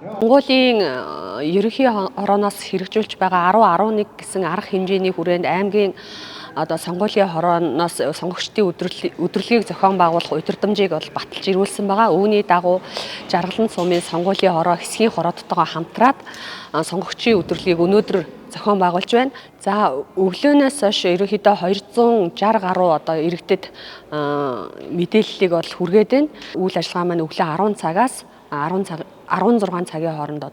Монголын ерөнхий хорооноос хэрэгжүүлж байгаа 10-11 гэсэн арга хэмжээний хүрээнд аймгийн сонгуулийн хорооноос сонгогчдын өдрөлгийг зохион байгуулах удирдамжийг бол баталж ирүүлсэн байгаа. Үүний дагуу Жаргалан сумын сонгуулийн хороо хэсгийн хорооттойгоо хамтраад сонгогчдын өдрөлгийг өнөөдөр зохион байгуулж байна. За өглөөнөөс хойш ерөнхийдөө 260 гаруй иргэдэд мэдээллийг бол хүргээд байна. Үйл ажиллагаа маань өглөө 10 цагаас 16 цагийн хооронд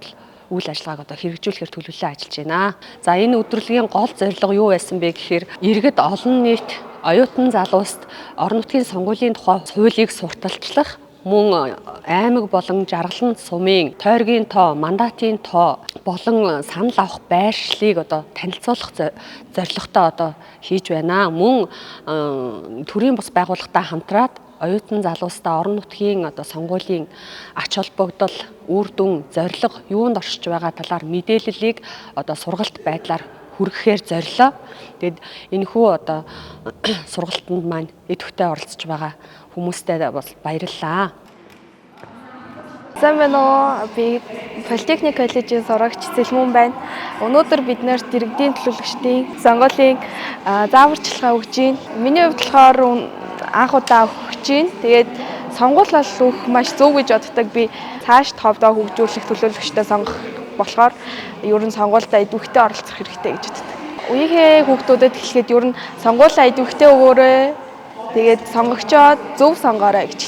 үйл ажиллагааг хэрэгжүүлэхээр төлөвлөлөө ажиллаж байна. За энэ өдрөлгийн гол зорилго юу байсан бэ гэхээр иргэд олон нийт оюутан залууст орон нутгийн сонгуулийн тухай хуулийг сурталчлах, мөн аймаг болон Жаргалан сумын тойргийн тоо, мандатын тоо болон санал авах байршлыг танилцуулах зорилготой хийж байна. Мөн төрийн бус байгууллагатай хамтраад оюутан залуустаа орон нутгийн сонгуулийн ач холбогдол, үр дүн, зорилго юунд оршиж байгаа талаар мэдээллийг сургалт байдлаар хүргэхээр зорилоо. Тэгэд энэхүү сургалтанд маань идэвхтэй оролцож байгаа хүмүүстээ бас баярлалаа. Сайн байна уу? Би Политехник коллежийн сурагч Сэлмэн байна. Өнөөдөр бид нэрт иргэдийн төлөөлөгчдийн сонгуулийн зааварчилгаа өгж байна. Миний хувьд болохоор анх удаа өгч байна. Тэгээд сонгуулал өгөх маш зөв гэж боддог. Би цааш товдоо хөгжүүлэх төлөөлөгчдөө сонгох болохоор ер нь сонгуультай идэвхтэй оролцох хэрэгтэй гэж боддог. Үеийнхээ хүүхдүүдэд хэлэхэд ер нь сонгуулаа идэвхтэй өгөөрэй. Тэгээд сонгогчоо зөв сонгоорой гэж.